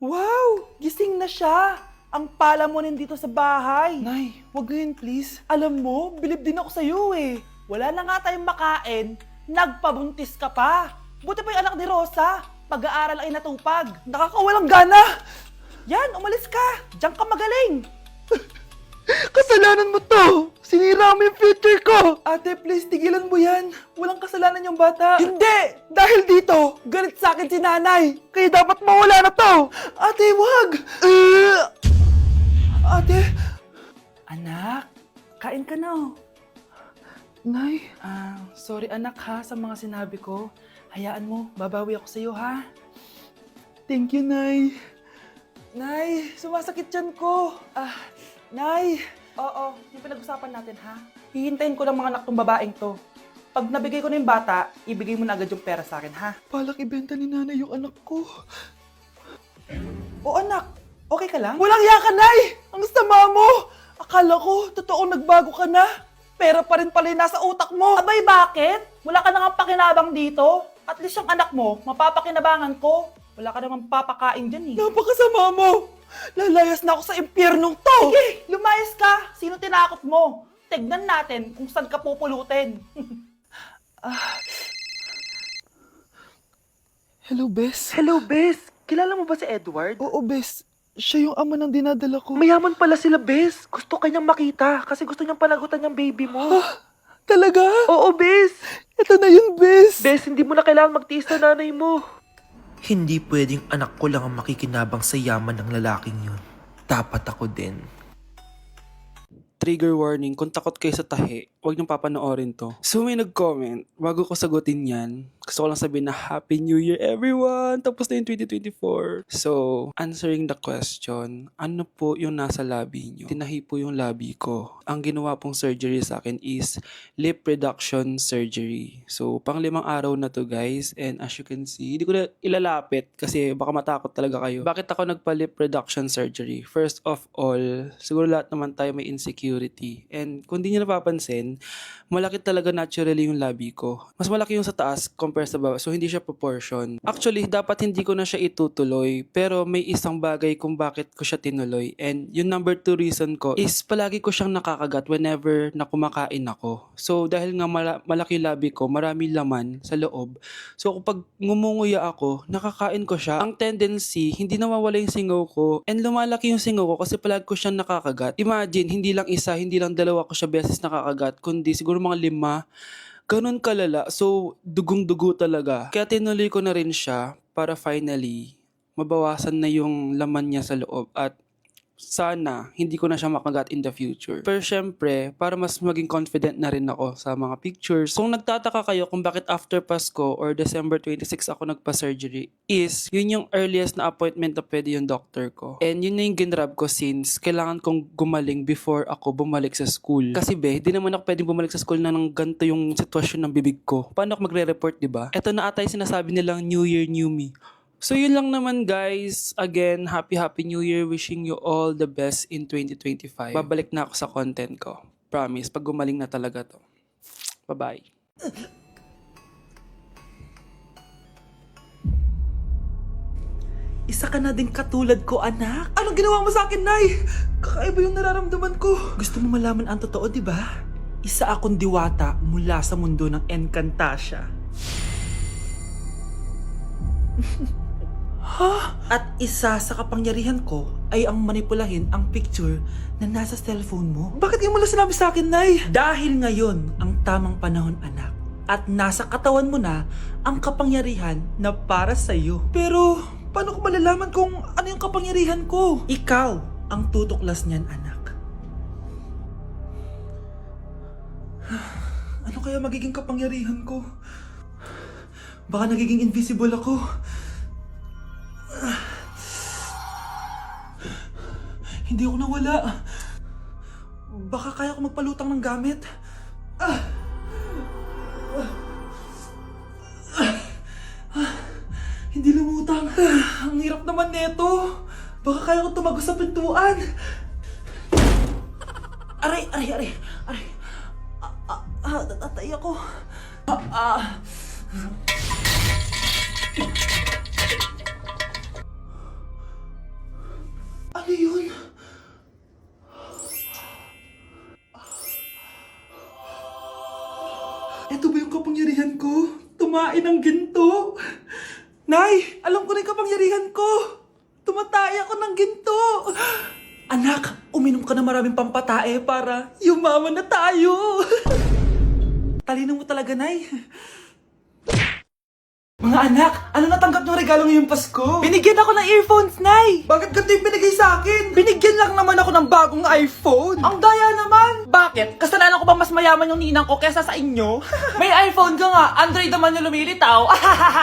Wow! Gising na siya! Ang pala mo nandito sa bahay. Nay, wag ngayon please. Alam mo, bilib din ako sa'yo eh. Wala na nga tayong makain, nagpabuntis ka pa. Buti pa yung anak ni Rosa, pag-aaral ay natupag. Nakakawalang gana! Yan, umalis ka! Diyan ka magaling! Kasalanan mo to! Sinira mo yung future ko! Ate, please, tigilan mo yan. Walang kasalanan yung bata. Hindi! Dahil dito, galit sa akin si nanay! Kaya dapat mawala na to! Ate, wag! Ate! Anak, kain ka na oh. Nay, Sorry anak ha sa mga sinabi ko. Hayaan mo, babawi ako sa'yo ha. thank you, Nay. Nay, sumasakit yan ko. Nay. Oo, yung pinag-usapan natin ha. Hihintayin ko ng mga anak tong babaeng to. Pag nabigay ko na yung bata, ibigay mo na agad yung pera sa akin ha. Balak ibenta ni nanay yung anak ko. O anak, okay ka lang? Walang iya ka, Nay! Ang sama mo! Akala ko, totoong nagbago ka na. Pera pa rin pala yung nasa utak mo. Abay, bakit? Wala ka na nga pakinabang dito. At least yung anak mo, mapapakinabangan ko. Wala ka namang papakain dyan eh. Napakasama mo! Lalayas na ako sa impyernong to! Sige, lumayas ka. Sino tinakot mo? Tignan natin kung saan ka pupulutin. Hello, Bes. Hello, Bes. Kilala mo ba si Edward? Oo, Bes. Siya yung ama ng dinadala ko. Mayaman pala sila, Bes. Gusto kanyang makita kasi gusto niyang panagutan yung baby mo. Talaga? Oo, Bes. Ito na yun, Bes. Bes, hindi mo na kailangan magtiis na nanay mo. Hindi pwedeng anak ko lang ang makikinabang sa yaman ng lalaking yun. Dapat ako din. Trigger warning, kung takot kayo sa tahi, huwag niyong papanoorin to. So may nag-comment, bago ko sagutin yan, gusto ko lang sabihin na Happy New Year everyone! Tapos na yung 2024. So, answering the question, ano po yung nasa labi niyo? Tinahi po yung labi ko. Ang ginawa pong surgery sa akin is lip reduction surgery. So, pang 5 araw na to guys, and as you can see, hindi ko na ilalapit kasi baka matakot talaga kayo. Bakit ako nagpa-lip reduction surgery? First of all, siguro lahat naman tayo may insecurity. And kung di nyo napapansin, malaki talaga naturally yung labi ko. Mas malaki yung sa taas compare sa baba. So, hindi siya proportion. Actually, dapat hindi ko na siya itutuloy. Pero may isang bagay kung bakit ko siya tinuloy. And yung number 2 reason ko is palagi ko siyang nakakagat whenever na kumakain ako. So, dahil nga malaki yung labi ko, marami laman sa loob. So, kapag ngumunguya ako, nakakain ko siya. Ang tendency, hindi nawawala yung singaw ko. And lumalaki yung singaw ko kasi palagi ko siyang nakakagat. Imagine, hindi lang isa, hindi lang dalawa ko siya beses nakakagat, kundi siguro mga 5. Ganun kalala. So, dugong-dugo talaga. Kaya tinuloy ko na rin siya para finally mabawasan na yung laman niya sa loob at sana hindi ko na siya makagat in the future. Pero syempre, para mas maging confident na rin ako sa mga pictures. Kung nagtataka kayo kung bakit after Pasko or December 26 ako nagpa-surgery, is yun yung earliest na appointment na pwede yung doctor ko. And yun na yung ginrab ko since kailangan kong gumaling before ako bumalik sa school. Kasi di naman ako pwedeng bumalik sa school na nang ganito yung sitwasyon ng bibig ko. Paano ako magre-report, diba? Ito na ata yung sinasabi nilang New Year, New Me. So yun lang naman guys. Again, Happy New Year. Wishing you all the best in 2025. Babalik na ako sa content ko. Promise, pag gumaling na talaga to. Bye-bye. Isa ka na din katulad ko, anak. Anong ginawa mo sa akin, Nay? Kakaiba yung nararamdaman ko. Gusto mo malaman ang totoo, di ba? Isa akong diwata mula sa mundo ng Encantasia. At isa sa kapangyarihan ko ay ang manipulahin ang picture na nasa cellphone mo. Bakit yung mo lang sinabi sa akin, Nay? Dahil ngayon ang tamang panahon, anak. At nasa katawan mo na ang kapangyarihan na para sa'yo. Pero, paano ko malalaman kung ano yung kapangyarihan ko? Ikaw ang tutuklas niyan, anak. Ano kaya magiging kapangyarihan ko? Baka nagiging invisible ako. Hindi ako nawala. Baka kaya ko magpalutang ng gamit. Hindi lumutang. Ang hirap naman neto. Baka kaya ko tumagos sa pintuan. Aray! Tatay ako. Ito ba yung kapangyarihan ko? Tumain ng ginto. Nay, alam ko na yung kapangyarihan ko. Tumatay ako ng ginto. Anak, uminom ka na maraming pampatae para yumaman na tayo. Talino mo talaga, Nay. Mga anak, ano natanggap ng regalo ngayong Pasko? Binigyan ako ng earphones, Nay! Bakit ganito yung binigay sa akin? Binigyan lang naman ako ng bagong iPhone! Ang daya naman! Bakit? Kasalanan ko bang mas mayaman yung ninang ko kesa sa inyo? May iPhone ka nga, Android naman yung lumilitaw.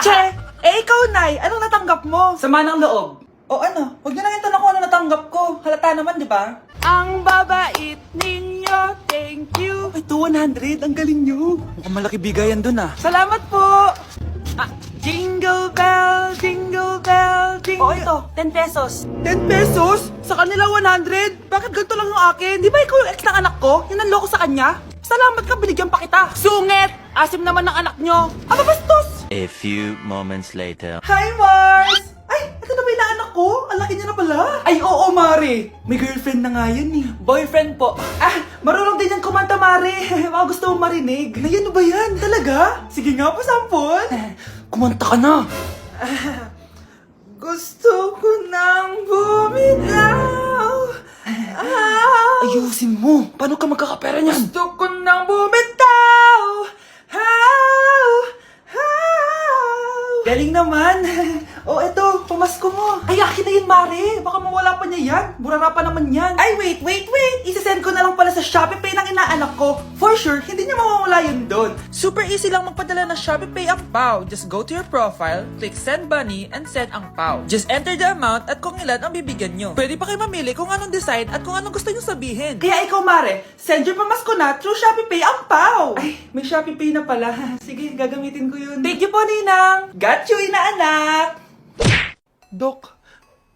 Che! Eh ikaw, Nay, anong natanggap mo? Sama ng loob. O ano, huwag niyo lang yung tanong kung ano natanggap ko. Halata naman, di ba? Ang babait ninyo, thank you! Ay, 200, ang galing nyo. Mukhang malaki bigayan dun ah. Salamat po! Jingle bell, jingle bell, jingle... Oh, ito, 10 pesos. 10 pesos? Sa kanila 100? Bakit ganito lang yung akin? Di ba ikaw yung ex ng anak ko? Yung nanloko sa kanya? Salamat ka, binigyan pa kita. Sungit! Asim naman ng anak nyo. Aba, bastos! A few moments later. Hi, Mars! Ay, ito na ba yung anak ko? Ang laki niya na pala. Ay, oo, Mari. May girlfriend na nga yan eh. Boyfriend po. Ah, marunong din yan kumanta, Mari. Baka gusto mo marinig. Ay, ano ba yan? Talaga? Sige nga po, sampol. Kumanta ka na. Gusto ko nang bumitaw. Ayusin mo. Paano ka magkakapera niyan? Gusto ko nang bumitaw. Galing naman. Oh, eto, pamasko mo. Ay, akin na yun, Mare. Baka mawala pa niya yan. Burara pa naman yan. Ay, wait. Isasend ko na lang pala sa Shopee Pay ng inaanak ko. For sure, hindi niya mawawala yun doon. Super easy lang magpadala ng Shopee Pay ang PAW. Just go to your profile, click Send Money, and send ang PAW. Just enter the amount at kung ilan ang bibigyan nyo. Pwede pa kayo mamili kung anong design at kung anong gusto nyo sabihin. Kaya ikaw, Mare, send your pamasko na through Shopee Pay ang PAW. Ay, may Shopee Pay na pala. Sige, gagamitin ko yun. Thank you po, Ninang. Got you, inaanak. Dok,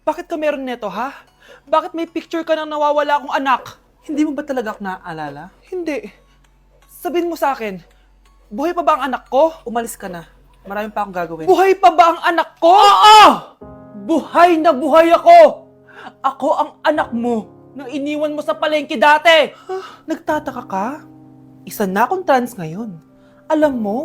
bakit ka meron neto, ha? Bakit may picture ka ng nawawala akong anak? Hindi mo ba talaga ako naaalala? Hindi. Sabihin mo sa akin, buhay pa ba ang anak ko? Umalis ka na. Marami pa akong gagawin. Buhay pa ba ang anak ko? Oo! Buhay na buhay ako! Ako ang anak mo nang iniwan mo sa palengke dati! Nagtataka ka? Isa na akong trans ngayon. Alam mo,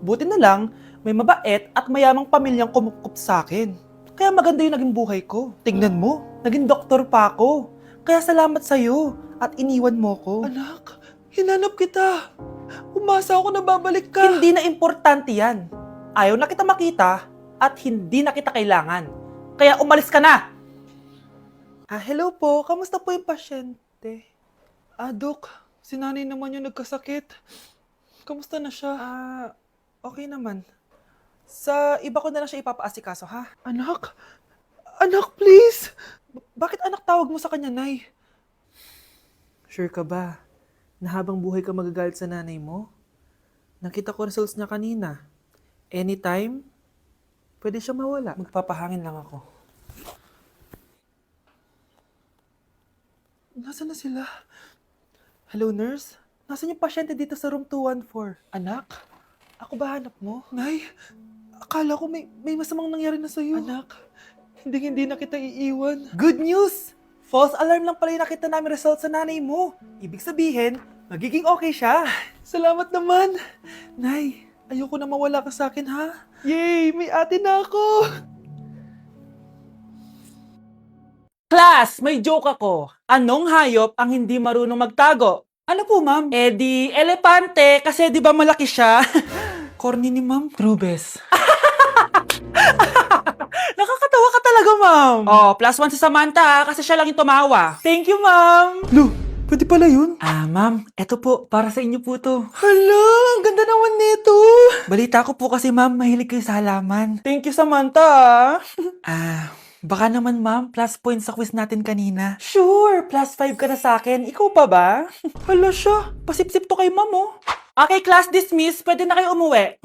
buti na lang, may mabait at mayamang pamilyang kumukup sa akin. Kaya maganda yung naging buhay ko. Tingnan mo, naging doktor pa ako. Kaya salamat sa'yo at iniwan mo ko. Anak, hinanap kita. Umasa ako na babalik ka. Hindi na importante yan. Ayaw na kita makita at hindi na kita kailangan. Kaya umalis ka na! Hello po. Kamusta po yung pasyente? Dok, si nanay naman yung nagkasakit. Kamusta na siya? Okay naman. Sa iba ko na lang siya ipapaasikaso, ha? Anak? Anak, please! Bakit anak tawag mo sa kanya, Nay? Sure ka ba na habang buhay ka magagalit sa nanay mo? Nakita ko results niya kanina. Anytime, pwede siya mawala. Magpapahangin lang ako. Nasaan na sila? Hello, nurse? Nasaan yung pasyente dito sa room 214? Anak? Ako ba hanap mo? Nay, akala ko may masamang nangyari na sa'yo. Anak, hindi na kita iiwan. Good news! False alarm lang pala yung nakita namin result sa nanay mo. Ibig sabihin, magiging okay siya. Salamat naman. Nay, ayoko na mawala ka sa akin, ha? Yay! May ate na ako! Class, may joke ako. Anong hayop ang hindi marunong magtago? Ano po, ma'am? Di elepante kasi di ba malaki siya? Corny ni ma'am. Rubes. Nakakatawa ka talaga, ma'am. Oh, +1 si Samantha kasi siya lang yung tumawa. Thank you, ma'am. Lu, pwede pala yun? Ma'am, eto po, para sa inyo po to. Hala, ang ganda naman nito. Balita ko po kasi, ma'am, mahilig kayo sa halaman. Thank you, Samantha. Baka naman, ma'am, plus points sa quiz natin kanina. Sure, +5 ka na sa akin. Ikaw pa ba? Hala siya, pasipsip to kay ma'am, oh. Okay, class dismiss. Pwede na kayo umuwi.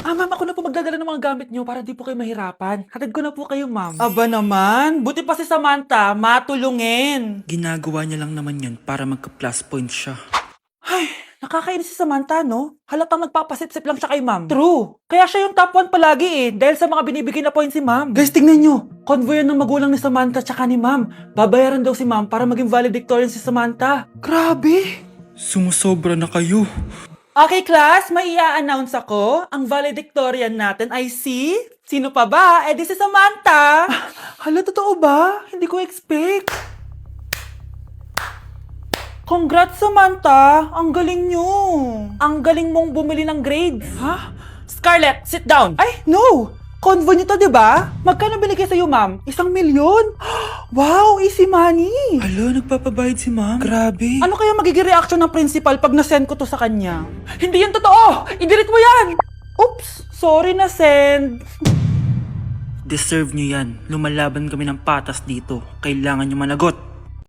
Ma'am, ako na po magdadala ng mga gamit nyo para di po kayo mahirapan. Hatid ko na po kayo, ma'am. Aba naman, buti pa si Samantha, matulungin. Ginagawa niya lang naman yun para magka-plus points siya. Ay, nakakainis si Samantha, no? Halatang nagpapasip-sip lang siya kay ma'am. True. Kaya siya yung top 1 palagi dahil sa mga binibigay na points si ma'am. Guys, tingnan nyo. Convoy ng magulang ni Samantha tsaka ni ma'am. Babayaran daw si ma'am para maging valedictorian si Samantha. Grabe. Sumusobra na kayo. Okay, class, may i-announce ako. Ang valedictorian natin ay si... Sino pa ba? Eh, di si Samantha. Hala, totoo ba? Hindi ko expect. Congrats, Samantha. Ang galing nyo. Ang galing mong bumili ng grades. Ha? Scarlett, sit down. Ay, no! Convo nyo to, di ba? Magkano binigay sa'yo, ma'am? 1 milyon? Wow, easy money! Alo, nagpapabayad si ma'am. Grabe. Ano kaya magiging reaction ng principal pag na-send ko to sa kanya? Hindi yan totoo! I-delete mo yan! Oops! Sorry na send. Deserve nyo yan. Lumalaban kami ng patas dito. Kailangan nyo managot.